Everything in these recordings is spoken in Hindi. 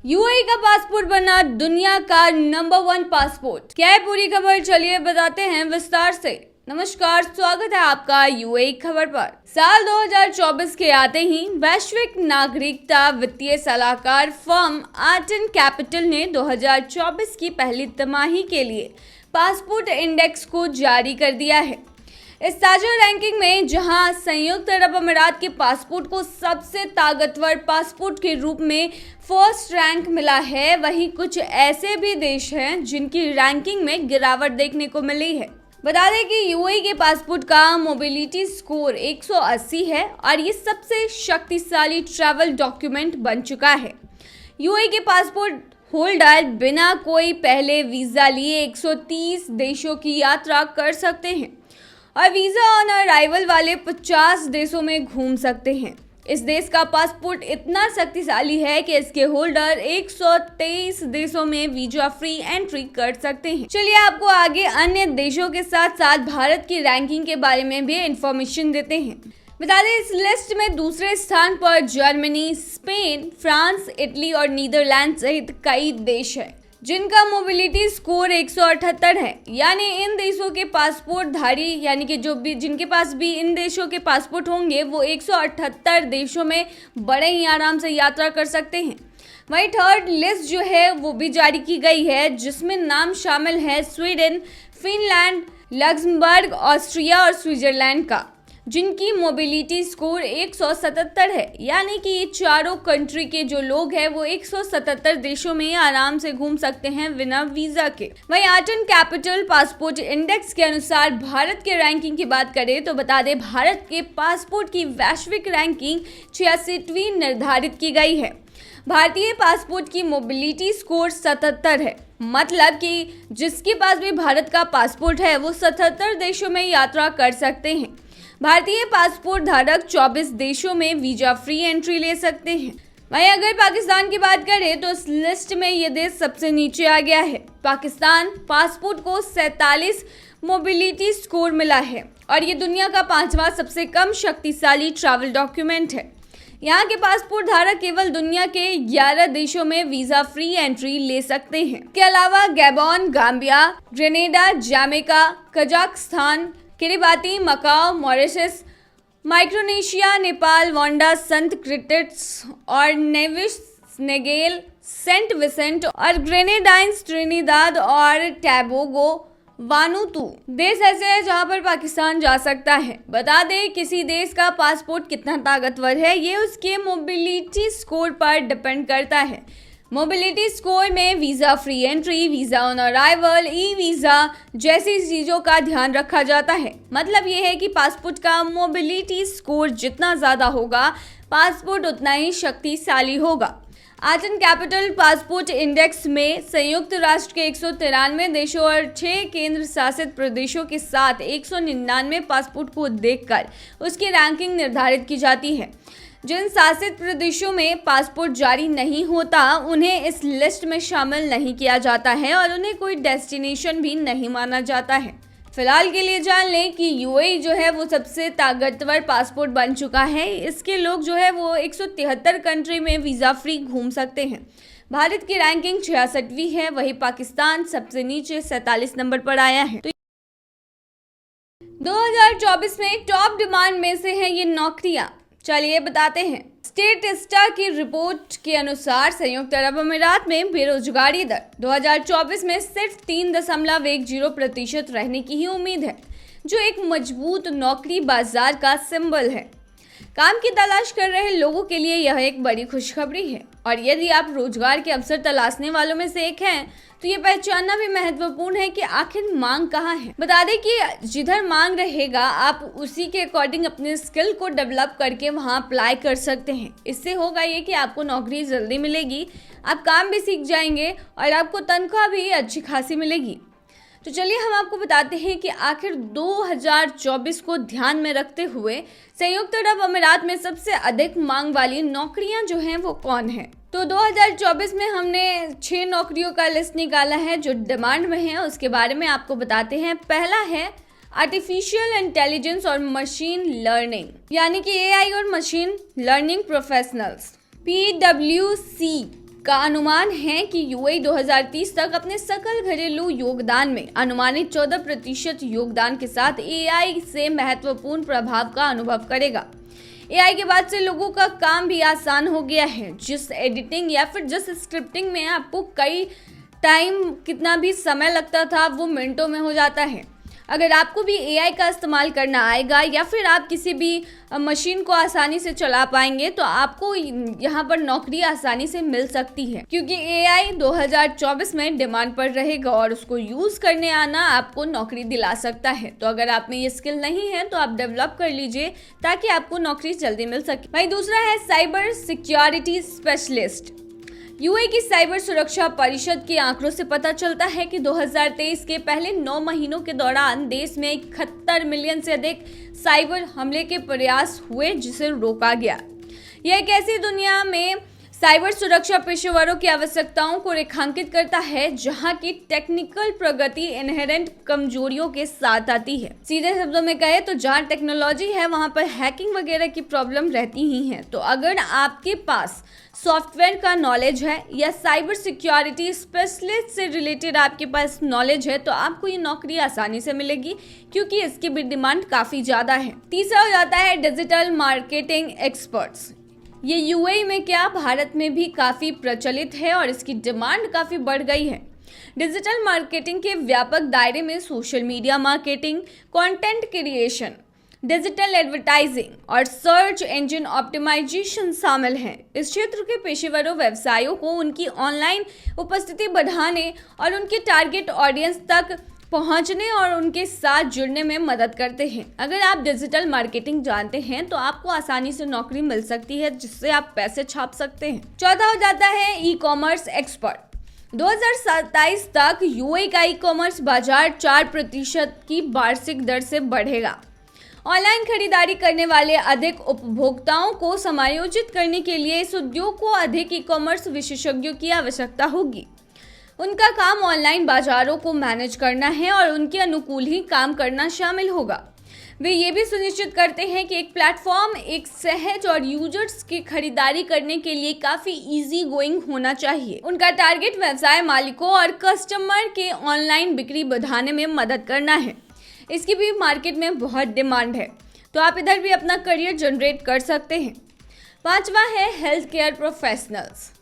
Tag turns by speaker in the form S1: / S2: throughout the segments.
S1: यूएई का पासपोर्ट बना दुनिया का नंबर 1 पासपोर्ट। क्या है पूरी खबर, चलिए बताते हैं विस्तार से। नमस्कार, स्वागत है आपका यूएई खबर पर। साल 2024 के आते ही वैश्विक नागरिकता वित्तीय सलाहकार फर्म आर्टन कैपिटल ने 2024 की पहली तिमाही के लिए पासपोर्ट इंडेक्स को जारी कर दिया है। इस ताजा रैंकिंग में जहां संयुक्त अरब अमीरात के पासपोर्ट को सबसे ताकतवर पासपोर्ट के रूप में फर्स्ट रैंक मिला है, वहीं कुछ ऐसे भी देश हैं जिनकी रैंकिंग में गिरावट देखने को मिली है। बता दें कि यूएई के पासपोर्ट का मोबिलिटी स्कोर 180 है और ये सबसे शक्तिशाली ट्रैवल डॉक्यूमेंट बन चुका है। यूएई के पासपोर्ट होल्डर बिना कोई पहले वीजा लिए 130 देशों की यात्रा कर सकते हैं और वीजा ऑन अराइवल वाले 50 देशों में घूम सकते हैं। इस देश का पासपोर्ट इतना शक्तिशाली है कि इसके होल्डर 123 देशों में वीजा फ्री एंट्री कर सकते हैं। चलिए आपको आगे अन्य देशों के साथ साथ भारत की रैंकिंग के बारे में भी इंफॉर्मेशन देते हैं। बता दें, इस लिस्ट में दूसरे स्थान पर जर्मनी, स्पेन, फ्रांस, इटली और नीदरलैंड सहित कई देश हैं जिनका मोबिलिटी स्कोर 178 है। यानी इन देशों के पासपोर्ट धारी यानी कि जिनके पास भी इन देशों के पासपोर्ट होंगे वो 178 देशों में बड़े ही आराम से यात्रा कर सकते हैं। वहीं थर्ड लिस्ट जो है वो भी जारी की गई है, जिसमें नाम शामिल है स्वीडन, फिनलैंड, लक्समबर्ग, ऑस्ट्रिया और स्विट्जरलैंड का, जिनकी मोबिलिटी स्कोर 177 है। यानी कि ये चारों कंट्री के जो लोग हैं वो 177 देशों में आराम से घूम सकते हैं बिना वीजा के। वहीं आर्टन कैपिटल पासपोर्ट इंडेक्स के अनुसार भारत के रैंकिंग की बात करें तो बता दें, भारत के पासपोर्ट की वैश्विक रैंकिंग 86वीं निर्धारित की गई है। भारतीय पासपोर्ट की मोबिलिटी स्कोर 77 है, मतलब कि जिसके पास भी भारत का पासपोर्ट है वो 77 देशों में यात्रा कर सकते हैं। भारतीय पासपोर्ट धारक 24 देशों में वीजा फ्री एंट्री ले सकते हैं। वहीं अगर पाकिस्तान की बात करें तो इस लिस्ट में ये देश सबसे नीचे आ गया है। पाकिस्तान पासपोर्ट को 47 मोबिलिटी स्कोर मिला है और ये दुनिया का 5वां सबसे कम शक्तिशाली ट्रैवल डॉक्यूमेंट है। यहाँ के पासपोर्ट धारक केवल दुनिया के 11 देशों में वीजा फ्री एंट्री ले सकते हैं। इसके अलावा Gabon, Gambia, Grenada, Jamaica, Kazakhstan, Kiribati, Macao, Mauritius, Micronesia, Nepal, Rwanda, Saint Kitts और नेविस, नेगेल, सेंट विसेंट और ग्रेनेडाइंस, ट्रिनिदाद और टैबोगो, वानुतु देश ऐसे हैं जहां पर पाकिस्तान जा सकता है। बता दें, किसी देश का पासपोर्ट कितना ताकतवर है ये उसके मोबिलिटी स्कोर पर डिपेंड करता है। मोबिलिटी स्कोर में visa free entry, visa on arrival, e visa जैसी चीजों का ध्यान रखा जाता है। मतलब ये है कि पासपोर्ट का मोबिलिटी स्कोर जितना ज्यादा होगा, पासपोर्ट उतना ही शक्तिशाली होगा। आर्टन कैपिटल पासपोर्ट इंडेक्स में संयुक्त राष्ट्र के 193 देशों और 6 केंद्र शासित प्रदेशों के साथ 199 पासपोर्ट को देखकर उसकी रैंकिंग निर्धारित की जाती है। जिन शासित प्रदेशों में पासपोर्ट जारी नहीं होता उन्हें इस लिस्ट में शामिल नहीं किया जाता है और उन्हें कोई डेस्टिनेशन भी नहीं माना जाता है। फिलहाल के लिए जान लें कि यूएई जो है वो सबसे ताकतवर पासपोर्ट बन चुका है। इसके लोग जो है वो 173 कंट्री में वीजा फ्री घूम सकते हैं। भारत की रैंकिंग 66वीं है, वहीं पाकिस्तान सबसे नीचे 47 नंबर पर आया है। 2024 में टॉप डिमांड में से है ये नौकरियां, चलिए बताते हैं। स्टेटिस्टा की रिपोर्ट के अनुसार संयुक्त अरब अमीरात में बेरोजगारी दर 2024 में सिर्फ 3.10% रहने की ही उम्मीद है, जो एक मजबूत नौकरी बाजार का सिंबल है। काम की तलाश कर रहे लोगों के लिए यह एक बड़ी खुशखबरी है और यदि आप रोजगार के अवसर तलाशने वालों में से एक हैं तो ये पहचानना भी महत्वपूर्ण है कि आखिर मांग कहाँ है। बता दें कि जिधर मांग रहेगा आप उसी के अकॉर्डिंग अपने स्किल को डेवलप करके वहाँ अप्लाई कर सकते हैं। इससे होगा ये कि आपको नौकरी जल्दी मिलेगी, आप काम भी सीख जाएंगे और आपको तनख्वाह भी अच्छी खासी मिलेगी। तो चलिए हम आपको बताते हैं कि आखिर 2024 को ध्यान में रखते हुए संयुक्त अरब अमीरात में सबसे अधिक मांग वाली नौकरियां जो हैं वो कौन है। तो 2024 में हमने 6 नौकरियों का लिस्ट निकाला है जो डिमांड में है, उसके बारे में आपको बताते हैं। पहला है आर्टिफिशियल इंटेलिजेंस और मशीन लर्निंग, यानी कि एआई और मशीन लर्निंग प्रोफेशनल्स, PWC का अनुमान है कि यूएई 2030 तक अपने सकल घरेलू योगदान में अनुमानित 14% योगदान के साथ एआई से महत्वपूर्ण प्रभाव का अनुभव करेगा। एआई के बाद से लोगों का काम भी आसान हो गया है। जिस एडिटिंग या फिर जिस स्क्रिप्टिंग में आपको कई टाइम कितना भी समय लगता था वो मिनटों में हो जाता है। अगर आपको भी एआई का इस्तेमाल करना आएगा या फिर आप किसी भी मशीन को आसानी से चला पाएंगे तो आपको यहाँ पर नौकरी आसानी से मिल सकती है, क्योंकि एआई 2024 में डिमांड पर रहेगा और उसको यूज करने आना आपको नौकरी दिला सकता है। तो अगर आप में ये स्किल नहीं है तो आप डेवलप कर लीजिए ताकि आपको नौकरी जल्दी मिल सके। वहीं दूसरा है साइबर सिक्योरिटी स्पेशलिस्ट। यूएई की साइबर सुरक्षा परिषद के आंकड़ों से पता चलता है कि 2023 के पहले 9 महीनों के दौरान देश में 71 मिलियन से अधिक साइबर हमले के प्रयास हुए जिसे रोका गया। यह एक ऐसी दुनिया में साइबर सुरक्षा पेशेवरों की आवश्यकताओं को रेखांकित करता है जहां की टेक्निकल प्रगति इनहेरेंट कमजोरियों के साथ आती है। सीधे शब्दों में कहे तो जहां टेक्नोलॉजी है वहां पर हैकिंग वगैरह की प्रॉब्लम रहती ही है। तो अगर आपके पास सॉफ्टवेयर का नॉलेज है या साइबर सिक्योरिटी स्पेशलिस्ट से रिलेटेड आपके पास नॉलेज है तो आपको ये नौकरी आसानी से मिलेगी, क्योंकि इसकी भी डिमांड काफी ज्यादा है। तीसरा हो जाता है डिजिटल मार्केटिंग एक्सपर्ट्स। ये यूएई में क्या भारत में भी काफी प्रचलित है और इसकी डिमांड काफी बढ़ गई है। डिजिटल मार्केटिंग के व्यापक दायरे में social media marketing, content creation, digital advertising और सर्च इंजन ऑप्टिमाइजेशन शामिल हैं। इस क्षेत्र के पेशेवरों व्यवसायों को उनकी ऑनलाइन उपस्थिति बढ़ाने और उनके टारगेट ऑडियंस तक पहुंचने और उनके साथ जुड़ने में मदद करते हैं। अगर आप डिजिटल मार्केटिंग जानते हैं तो आपको आसानी से नौकरी मिल सकती है जिससे आप पैसे छाप सकते हैं। चौथा हो जाता है ई कॉमर्स एक्सपर्ट। 2027 तक यूएई का ई कॉमर्स बाजार 4% की वार्षिक दर से बढ़ेगा। ऑनलाइन खरीदारी करने वाले अधिक उपभोक्ताओं को समायोजित करने के लिए इस उद्योग को अधिक ई कॉमर्स विशेषज्ञों की आवश्यकता होगी। उनका काम ऑनलाइन बाजारों को मैनेज करना है और उनके अनुकूल ही काम करना शामिल होगा। वे ये भी सुनिश्चित करते हैं कि एक प्लेटफॉर्म एक सहज और यूजर्स की खरीदारी करने के लिए काफी इजी गोइंग होना चाहिए। उनका टारगेट व्यवसाय मालिकों और कस्टमर के ऑनलाइन बिक्री बढ़ाने में मदद करना है। इसकी भी मार्केट में बहुत डिमांड है, तो आप इधर भी अपना करियर जनरेट कर सकते हैं। पांचवा है हेल्थ केयर प्रोफेशनल्स।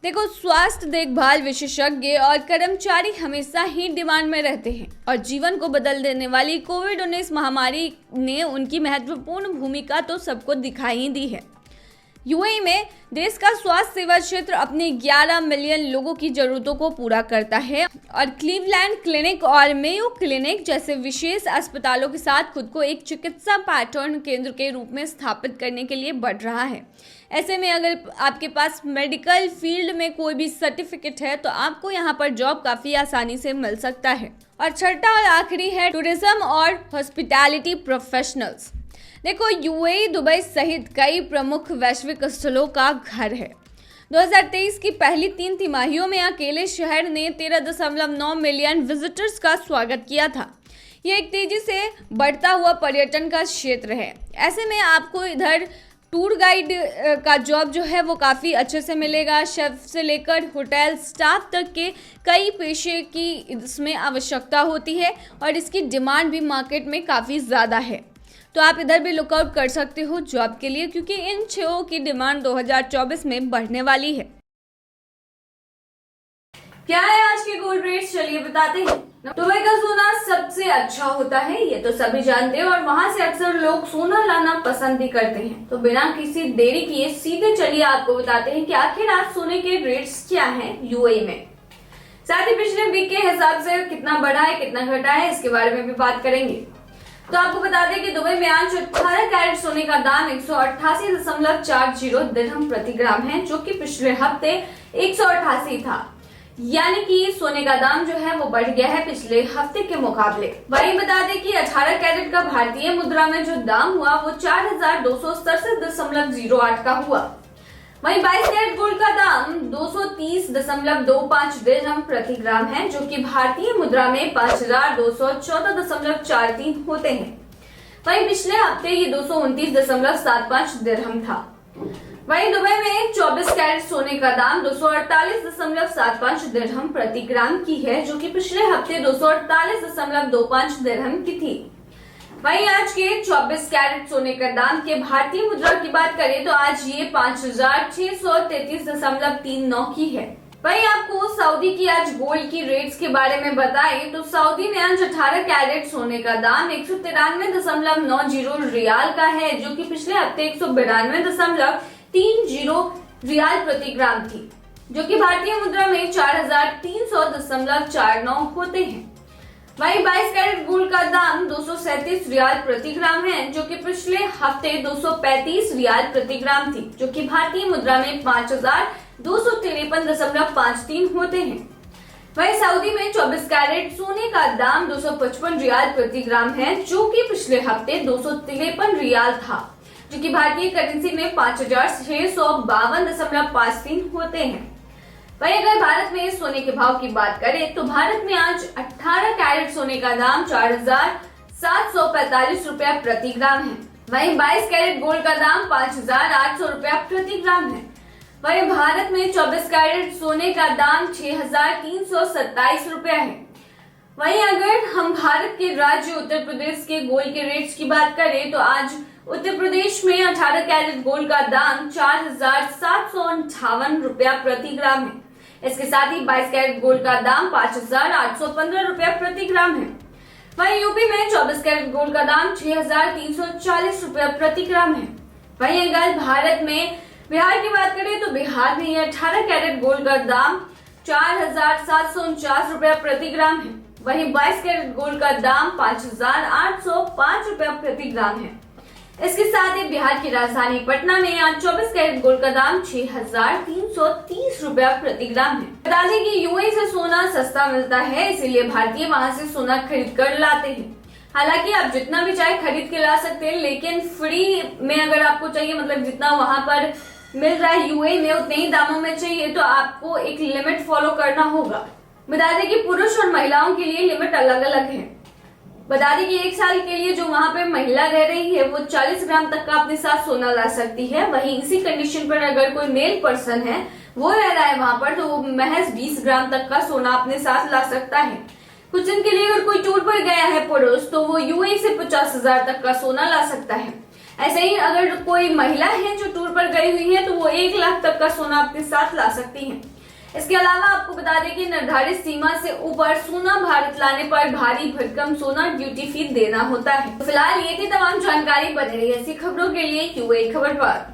S1: देखो, स्वास्थ्य देखभाल विशेषज्ञ और कर्मचारी हमेशा ही डिमांड में रहते हैं और जीवन को बदल देने वाली कोविड-19 महामारी ने उनकी महत्वपूर्ण भूमिका तो सबको दिखाई ही दी है। यूएई में देश का स्वास्थ्य सेवा क्षेत्र अपने 11 मिलियन लोगों की जरूरतों को पूरा करता है और क्लीवलैंड क्लिनिक और मेयो क्लिनिक जैसे विशेष अस्पतालों के साथ खुद को एक चिकित्सा पैटर्न केंद्र के रूप में स्थापित करने के लिए बढ़ रहा है। ऐसे में अगर आपके पास मेडिकल फील्ड में कोई भी सर्टिफिकेट है तो आपको यहाँ पर जॉब काफी आसानी से मिल सकता है। और छठा और आखिरी है टूरिज्म और हॉस्पिटैलिटी प्रोफेशनल्स। देखो, यूएई दुबई सहित कई प्रमुख वैश्विक स्थलों का घर है। 2023 की पहली 3 तिमाहियों में अकेले शहर ने 13.9 मिलियन विजिटर्स का स्वागत किया था। यह एक तेजी से बढ़ता हुआ पर्यटन का क्षेत्र है। ऐसे में आपको इधर टूर गाइड का जॉब जो है वो काफ़ी अच्छे से मिलेगा। शेफ से लेकर होटल स्टाफ तक के कई पेशे की इसमें आवश्यकता होती है और इसकी डिमांड भी मार्केट में काफ़ी ज़्यादा है। तो आप इधर भी लुकआउट कर सकते हो जॉब के लिए, क्योंकि इन 6 की डिमांड 2024 में बढ़ने वाली है। क्या है आज के गोल्ड रेट्स, चलिए बताते हैं। दुबई का सोना सबसे अच्छा होता है, ये तो सभी जानते हैं और वहां से अक्सर लोग सोना लाना पसंद भी करते हैं। तो बिना किसी देरी किए सीधे चलिए आपको बताते हैं कि आखिर आज सोने के रेट्स क्या हैं यूएई में। साथ ही पिछले वीक के हिसाब से कितना बढ़ा है कितना घटा है इसके बारे में भी बात करेंगे। तो आपको बता दें कि दुबई में आज 18 कैरेट सोने का दाम 188.40 दिरहम प्रति ग्राम है, जो कि पिछले हफ्ते 188 था। यानी कि सोने का दाम जो है वो बढ़ गया है पिछले हफ्ते के मुकाबले। वहीं बता दें कि 18 कैरेट का भारतीय मुद्रा में जो दाम हुआ वो 4267.08 का हुआ। वहीं 22 कैरेट गोल्ड का दाम 230.25 दिरहम प्रति ग्राम है, जो कि भारतीय मुद्रा में 5214.43 होते हैं। वहीं पिछले हफ्ते ये 229.75 दिरहम था। वहीं दुबई में 24 कैरेट सोने का दाम 248.75 दिरहम प्रति ग्राम की है, जो कि पिछले हफ्ते 248.25 दिरहम की थी। वहीं आज के 24 कैरेट सोने का दाम के भारतीय मुद्रा की बात करें तो आज ये 5,633.39 की है। वहीं आपको सऊदी की आज गोल्ड की रेट्स के बारे में बताएं तो सऊदी में आज 18 कैरेट सोने का दाम 193.90 रियाल का है, जो कि पिछले हफ्ते 192.30 रियाल प्रति ग्राम थी, जो कि भारतीय मुद्रा में 4,300.49 होते हैं। वहीं 22 कैरेट गोल्ड का दाम 237 रियाल प्रति ग्राम है, जो कि पिछले हफ्ते 235 रियाल प्रति ग्राम थी, जो कि भारतीय मुद्रा में 5,253.53 होते हैं। वहीं सऊदी में 24 कैरेट सोने का दाम 255 रियाल प्रति ग्राम है, जो कि पिछले हफ्ते 253 रियाल था, जो कि भारतीय करेंसी में 5,652.53 होते हैं। वहीं अगर भारत में सोने के भाव की बात करें तो भारत में आज 18 कैरेट सोने का दाम 4,745 रुपया प्रति ग्राम है। वहीं 22 कैरेट गोल्ड का दाम 5,800 रुपया प्रति ग्राम है। वहीं भारत में 24 कैरेट सोने का दाम 6,327 रुपया है। वहीं अगर हम भारत के राज्य उत्तर प्रदेश के गोल्ड के रेट्स की बात करें तो आज उत्तर प्रदेश में 18 कैरेट गोल्ड का दाम 4,758 रुपया प्रति ग्राम है। इसके साथ ही 22 कैरेट गोल्ड का दाम 5,815 रुपया प्रति ग्राम है। वहीं यूपी में 24 कैरेट गोल्ड का दाम 6,340 रुपया प्रति ग्राम है। वहीं अगर भारत में बिहार की बात करें तो बिहार में 18 कैरेट गोल्ड का दाम 4,749 रुपया प्रति ग्राम है। वहीं 22 कैरेट गोल्ड का दाम 5,805 रुपया प्रति ग्राम है। इसके साथ ही बिहार की राजधानी पटना में आज 24 कैरेट गोल्ड का दाम 6,330 रुपया प्रति ग्राम है। बता दें कि यूएई से सोना सस्ता मिलता है, इसीलिए भारतीय वहां से सोना खरीद कर लाते हैं। हालांकि आप जितना भी चाहे खरीद के ला सकते हैं, लेकिन फ्री में अगर आपको चाहिए, मतलब जितना वहां पर मिल रहा है यूएई में उतने ही दामों में चाहिए, तो आपको एक लिमिट फॉलो करना होगा। बता दें कि पुरुष और महिलाओं के लिए लिमिट अलग अलग है। बता दें कि 1 साल के लिए जो वहां पे महिला रह रही है वो 40 ग्राम तक का अपने साथ सोना ला सकती है। वहीं इसी कंडीशन पर अगर कोई मेल पर्सन है वो रह रहा है वहां पर, तो वो महज 20 ग्राम तक का सोना अपने साथ ला सकता है। कुछ दिन के लिए अगर कोई टूर पर गया है पुरुष, तो वो यूएई से 50,000 तक का सोना ला सकता है। ऐसे ही अगर कोई महिला है जो टूर पर गई हुई है तो वो 1 लाख तक का सोना अपने साथ ला सकती है। इसके अलावा आपको बता दें कि निर्धारित सीमा से ऊपर सोना भारत लाने पर भारी भरकम सोना ड्यूटी फी देना होता है। फिलहाल ये थी तमाम जानकारी। बने रही ऐसी खबरों के लिए यूएई खबर पर।